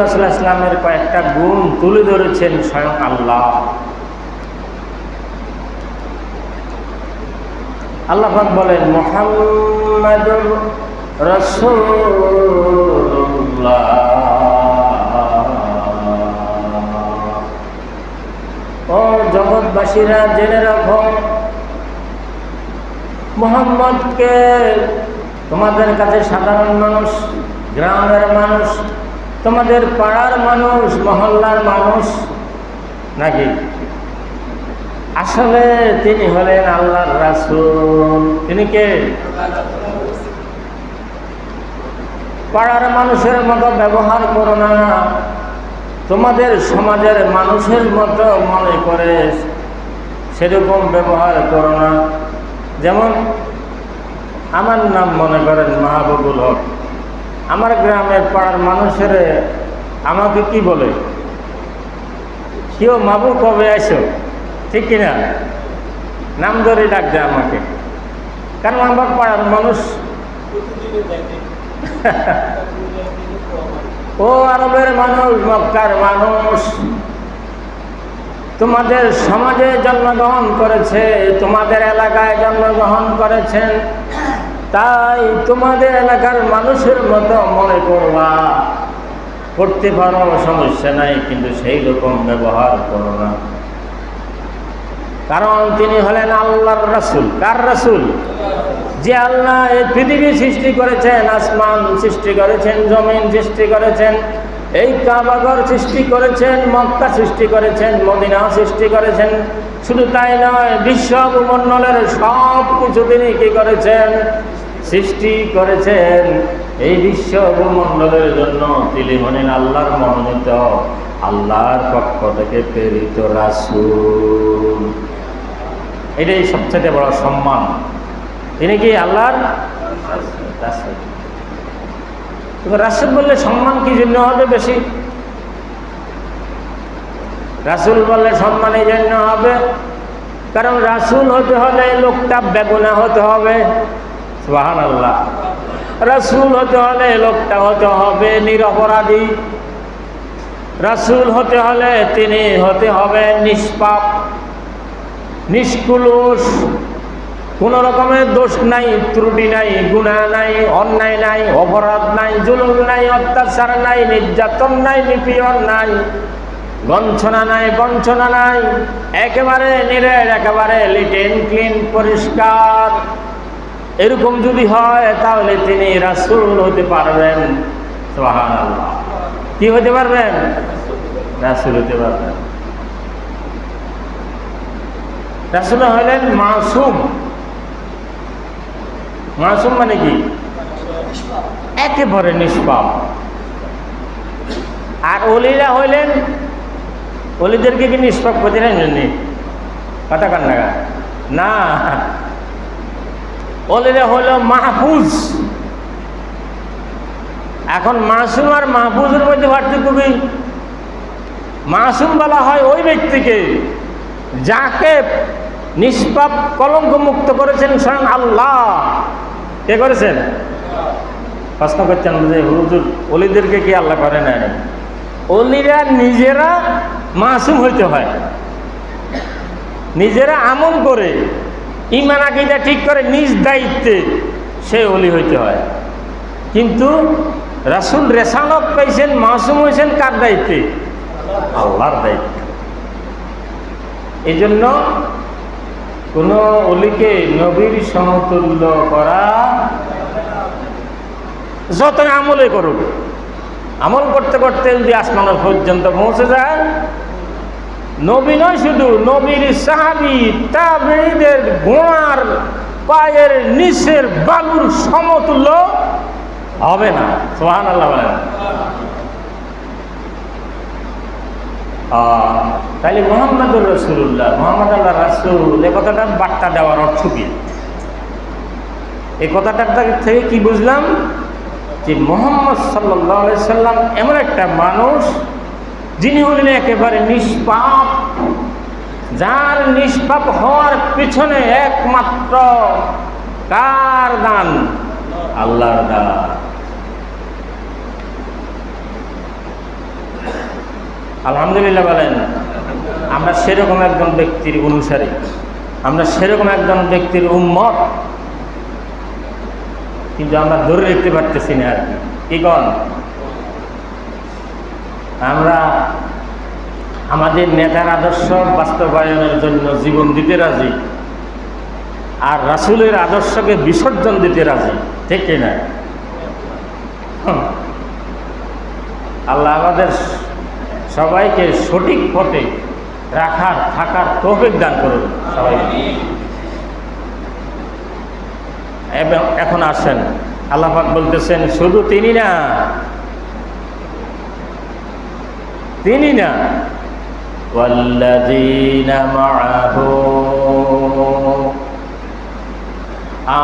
রাসূলুল্লাহ সাল্লাল্লাহু আলাইহি ওয়াসাল্লামের কয়েকটা গুণ তুলে ধরেছেন স্বয়ং আল্লাহ। আল্লাহ পাক বলেন, মুহাম্মাদুর রাসূলুল্লাহ, ও জগৎবাসীরা জেনে রাখো, মুহাম্মদকে তোমাদের কাছে সাধারণ মানুষ, গ্রামের মানুষ, তোমাদের পাড়ার মানুষ, মহল্লার মানুষ নাকি, আসলে তিনি হলেন আল্লাহর রাসূল। তিনি কে? পাড়ার মানুষের মতো ব্যবহার করো না, তোমাদের সমাজের মানুষের মতো মনে করে সেরকম ব্যবহার করো না। যেমন আমার নাম মনে করেন মাহবুবুল হক, আমার গ্রামের পাড়ার মানুষের আমাকে কি বলে, কেউ মাবু কবে আসো, ঠিক কিনা, নাম ধরে ডাক দেয় আমাকে, কারণ আমার পাড়ার মানুষ। ও আরবের মানুষ, মক্কার মানুষ, তোমাদের সমাজে জন্মগ্রহণ করেছে, তোমাদের এলাকায় জন্মগ্রহণ করেছেন, তাই তোমাদের এলাকার মানুষের মতো মনে করবা, করতে পারো, সমস্যা নাই, কিন্তু সেই রকম ব্যবহার করো না। কারণ তিনি হলেন আল্লাহর রাসূল। কার রাসূল? যে আল্লাহ এই পৃথিবী সৃষ্টি করেছেন, আসমান সৃষ্টি করেছেন, জমিন সৃষ্টি করেছেন, এই কাবাঘর সৃষ্টি করেছেন, মক্কা সৃষ্টি করেছেন, মদিনা সৃষ্টি করেছেন। শুধু তাই নয়, বিশ্ব ভূমণ্ডলের সব কিছু তিনি কি করেছেন? সৃষ্টি করেছেন। এই বিশ্ব ভূমণ্ডলের জন্য তিনি হলেন আল্লাহর মনোনীত, আল্লাহর পক্ষ থেকে প্রেরিত রাসূল। এটাই সবচেয়ে বড় সম্মান। তিনি কি আল্লাহর রাসূল। রাসূল বললে সম্মান কি জন্য হবে বেশি? রাসূল বললে সম্মান এই জন্য হবে, কারণ রাসূল হতে হলে লোকটা বেগুনাহ হতে হবে। সুবহানাল্লাহ। রাসূল হতে হলে লোকটা হতে হবে নিরপরাধী। রাসূল হতে হলে তিনি হতে হবে নিষ্পাপ, নিষ্কুলুষ, কোনো রকমের দোষ নাই, ত্রুটি নাই, গুনাহ নাই, অন্যায় নাই, অপরাধ নাই, জুলুম নাই, অত্যাচার নাই, নির্যাতন নাই, নিপীড়ন নাই, গঞ্ছনা নাই, বঞ্চনা নাই, একেবারে নিরেট, একেবারে লিটেন ক্লিন, পরিষ্কার। এরকম যদি হয় তাহলে তিনি রাসূল হতে পারবেন। সুবহানাল্লাহ। কি হতে পারবেন? রাসূল হতে পারবেন। রাসূল হলেন মাসুম। মাসুম মানে কি? একেবারে নিষ্পাপ। আর ওলিরা হইলেন, ওলিদেরকে কি নিষ্পাপ করতে নেননি? কথা কান না, ওলিরা হলো মাহফুজ। এখন মাসুম আর মাহফুজের মধ্যে পার্থক্য কি? মাসুম বলা হয় ওই ব্যক্তিকে যাকে নিষ্পাপ কলঙ্ক মুক্ত করেছেন স্বয়ং আল্লাহ। কে করেছেন? প্রশ্ন করছেন যে হুজুর ওলিদেরকে কি আল্লাহ করে নাই? ওলিরা নিজেরা মাসুম হইতে হয়, নিজেরা আমল করে ঈমান আকীদা ঠিক করে নিজ দায়িত্বে সে ওলি হইতে হয়। কিন্তু রাসূল রেসালত পাইছেন, মাসুম হয়েছেন কার দায়িত্বে? আল্লাহর দায়িত্বে। এই জন্য কোন ওলিকে নবীর সমতুল্য করা, যত আমলে করুক, আমল করতে করতে যদি আসমান পর্যন্ত পৌঁছে যায়, নবী নয় শুধু, নবীর সাহাবী তাবেঈদের গোড়ার পায়ের নিচের বালুর সমতুল্য হবে না। সুবহানাল্লাহ বলেন। তাইলে মুহাম্মাদুর রাসূলুল্লাহ, মুহাম্মদ আল্লাহর রাসূল, এই কথাটার বার্তা দেওয়ার অর্থ কি? এই কথাটার থেকে কি বুঝলাম? যে মুহাম্মদ সাল্লাল্লাহু আলাইহি সাল্লাম এমন একটা মানুষ যিনি হলেন একেবারে নিষ্পাপ, যার নিষ্পাপ হওয়ার পিছনে একমাত্র কার দান? আল্লাহর দান। আলহামদুলিল্লাহ বলেন। আমরা সেরকম একজন ব্যক্তির অনুসারী, আমরা সেরকম একজন ব্যক্তির উম্মত, কিন্তু আমরা ধরে রাখতে পারতেছি না আর কি কন। আমরা আমাদের নেতার আদর্শ বাস্তবায়নের জন্য জীবন দিতে রাজি, আর রাসূলের আদর্শকে বিসর্জন দিতে রাজি, ঠিক কিনা? আল্লাহ আমাদের সবাইকে সঠিক পথে রাখার থাকার তৌফিক দান করুন সবাইকে। এবং এখন আসেন, আল্লাহ পাক বলতেছেন শুধু তিনি না, তিনি না, ওয়াল্লাযীনা মাআহু,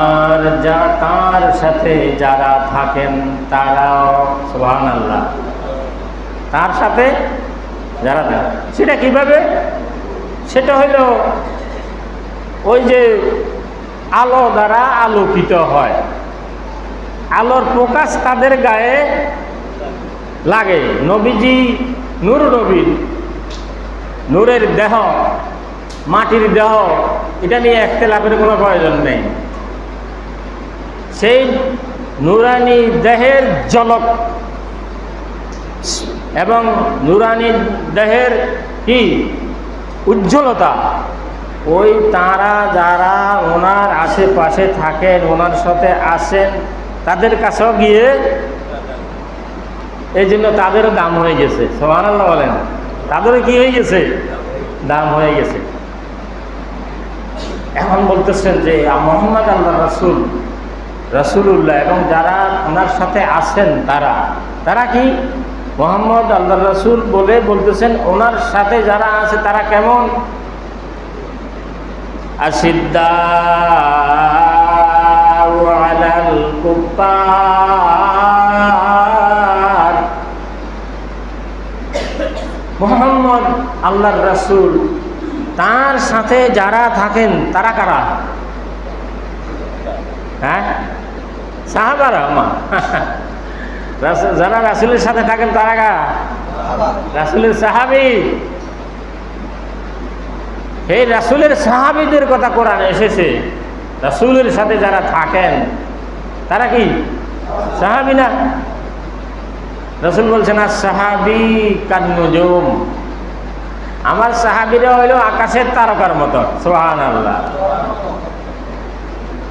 আর যা তার সাথে যারা থাকেন তারাও, সুবহানাল্লাহ, তার সাথে যারা থাকেন। সেটা কিভাবে? সেটা হইল ওই যে আলো দ্বারা আলোকিত হয়, আলোর প্রকাশ তাদের গায়ে লাগে। নবীজি নূর নবী, নূরের দেহ, মাটির দেহ, এটা নিয়ে ইখতিলাফের কোনো প্রয়োজন নেই। সেই নূরানি দেহের ঝলক এবং নূরানি দেহের কি উজ্জ্বলতা, ওই তারা যারা ওনার আশেপাশে থাকেন, ওনার সাথে আসেন, তাদের কাছেও গিয়ে, এই জন্য তাদেরও দাম হয়ে গেছে। সুবহানাল্লাহ বলেন। তাদেরও কি হয়ে গেছে? দাম হয়ে গেছে। এখন বলতেছেন যে মুহাম্মদ আল্লাহ রাসূল, রাসূলুল্লাহ, এবং যারা ওনার সাথে আছেন তারা কি মুহাম্মদ আল্লাহ রাসূল বলে বলতেছেন ওনার সাথে যারা আছে তারা কেমন? আশিদ্দাউ আলাল কুফার। মুহাম্মদ আল্লাহর রাসূল তার সাথে যারা থাকেন তারা কারা? হ্যাঁ, সাহাবারা। যারা রাসূলের সাথে থাকেন তারা কারা? রাসূলের সাহাবী। এই রাসূলের সাহাবীদের কথা কোরআনে এসেছে। রাসূলের সাথে যারা থাকেন তারা কি সাহাবী না? রাসূল বলছেন as-সাহাবী কান-নুজুম, আমার সাহাবীরা হইল আকাশের তারকার মতো। সুবহানাল্লাহ।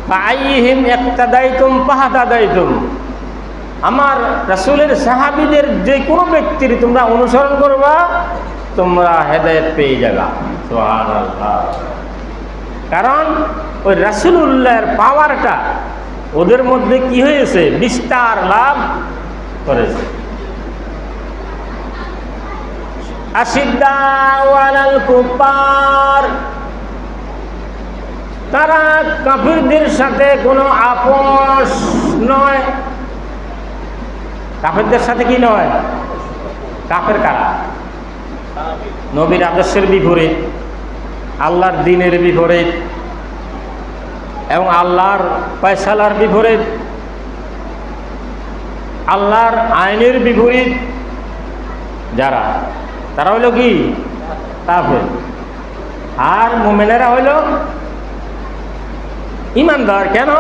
ফাআইহিম ইক্তাদাইতুম ফাহাদাদাইতুম, আমার রাসূলের সাহাবীদের যে কোনো ব্যক্তির তোমরা অনুসরণ করবা, তোমরা হেদায়েত পেয়ে যাবা। সুবহানাল্লাহ। কারণ ওই রাসূলুল্লাহর পাওয়ারটা ওদের মধ্যে কি হয়েছে? বিস্তার লাভ করেছে। আশিদ্দাউ আলাল কুফার, তারা কাফিরদের সাথে কোনো আপোষ নয়। কাফেরদের সাথে কি নয়? কাফের কারা? নবীর আদর্শের বিপরীত, আল্লাহর দ্বীনের বিপরীত এবং আল্লাহর ফয়সালার বিপরীত, আল্লাহর আইনের বিপরীত যারা, তারা হইল কি? কাফের। আর মুমিনেরা হইল ঈমানদার। কেন?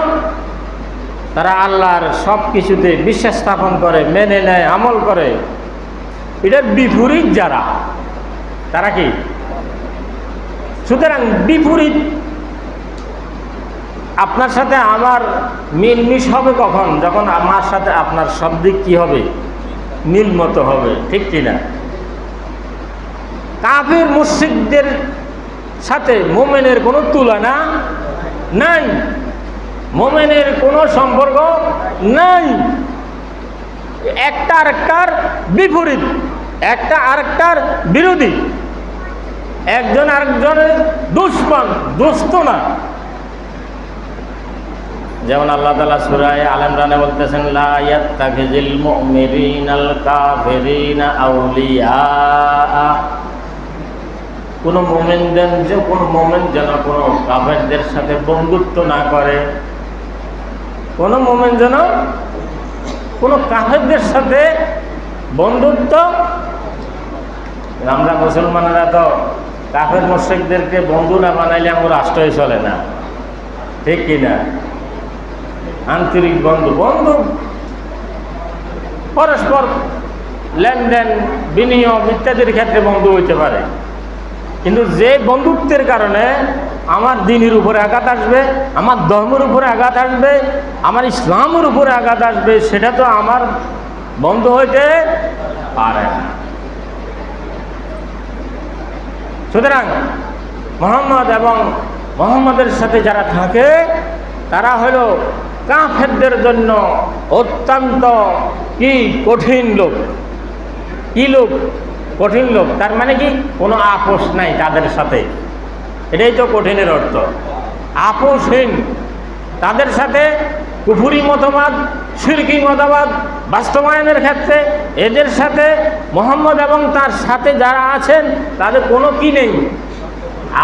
তারা আল্লাহর সব কিছুতে বিশ্বাস স্থাপন করে, মেনে নেয়, আমল করে। এটার বিপরীত যারা, তারা কি? সুতরাং বিপরীত আপনার সাথে আমার মিলমিশ হবে কখন? যখন আমার সাথে আপনার সব দিক কি হবে? মিল মতো হবে, ঠিক কিনা? কাফির মুশরিকদের সাথে মুমিনের কোনো তুলনা নাই, মুমিনের কোনো সম্পর্ক নাই। একটা আরেকটার বিপরীত, একটা আরেকটার বিরোধী, একজন আরেকজনের দুশমন, দোস্ত না। যেমন আল্লাহ তাআলা সূরা আলে ইমরানে বলতেছেন, লা ইয়াত্তাখিযুল মুমিনুনাল কাফিরিনা আউলিয়া, কোন মুমিন যেন কোনো কাফেরদের সাথে বন্ধুত্ব না করে। কোন মুমিন যেন কোনো কাফেরদের সাথে বন্ধুত্ব আমরা মুসলমানেরা তো কাফের মুশরিকদেরকে বন্ধু না বানাইলে আমার রাষ্ট্রই চলে না, ঠিক কিনা? আন্তরিক বন্ধু, বন্ধু পরস্পর লেনদেন বিনিয়োগ ইত্যাদির ক্ষেত্রে বন্ধু হইতে পারে, কিন্তু যে বন্ধুত্বের কারণে আমার দ্বীনের উপরে আঘাত আসবে, আমার ধর্মের উপরে আঘাত আসবে, আমার ইসলামের উপরে আঘাত আসবে, সেটা তো আমার বন্ধু হইতে পারে না। সুতরাং মুহাম্মদ এবং মুহাম্মদের সাথে যারা থাকে তারা হলো কাফেরদের জন্য অত্যন্ত কঠিন লোক। কি লোক? কঠিন লোক। তার মানে কি? কোনো আপোষ নাই তাদের সাথে, এটাই তো কঠিনের অর্থ। আপোষহীন তাদের সাথে কুফরি মতবাদ, শিরকি মতবাদ বাস্তবায়নের ক্ষেত্রে এদের সাথে মুহাম্মদ এবং তার সাথে যারা আছেন তাদের কোনো কি নেই,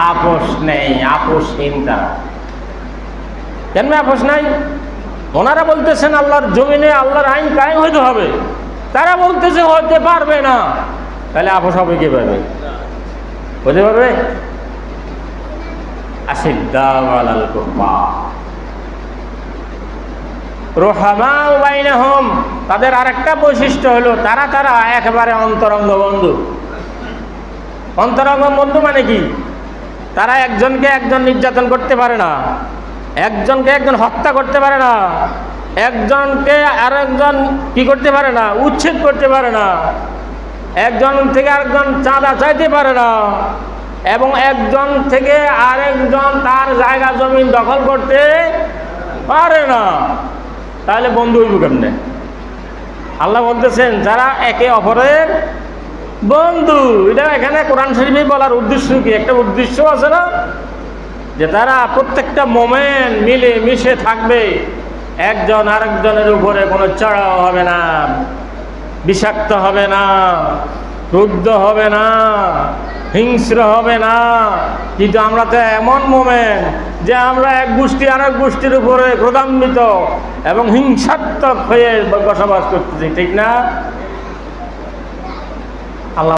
আপোষ নেই, আপোষহীন তারা। কেন আপোষ নাই? ওনারা বলতেছেন আল্লাহর জমিনে আল্লাহর আইন কায়েম হইতে হবে, তারা বলতেছে হতে পারবে না। তাহলে আপোষ হবে কিভাবে? হতে পারবে? আশিদ্দাউ আলাল কুফার রুহামাউ বাইনাহুম, তাদের আরেকটা বৈশিষ্ট্য হলো তারা একেবারে অন্তরঙ্গ বন্ধু। অন্তরঙ্গ বন্ধু মানে কি? তারা একজনকে একজন নির্যাতন করতে পারে না, একজনকে একজন হত্যা করতে পারে না, একজনকে আরেকজন কি করতে পারে না, উচ্ছেদ করতে পারে না, একজন থেকে আরেকজন চাঁদা চাইতে পারে না, এবং একজন থেকে আরেকজন তার জায়গা জমি দখল করতে পারে না। তাহলে বন্ধু হইব কেমনে? আল্লাহ বলতেছেন যারা একে অপরের বন্ধু। এটা এখানে কোরআন শরীফে বলার উদ্দেশ্য কি? একটা উদ্দেশ্য আছে না, যে তারা প্রত্যেকটা মোমেন মিলে মিশে থাকবে, একজন আরেকজনের উপরে কোনো চড়াও হবে না, বিষাক্ত হবে না, ক্রুদ্ধ হবে না, হিংস্র হবে না। কিন্তু আমরা তো এমন মোমেন যে আমরা এক গোষ্ঠী আরেক গোষ্ঠীর উপরে ক্রোধান্বিত এবং হিংসাত্মক হয়ে বসবাস করতেছি, ঠিক না? আল্লাহ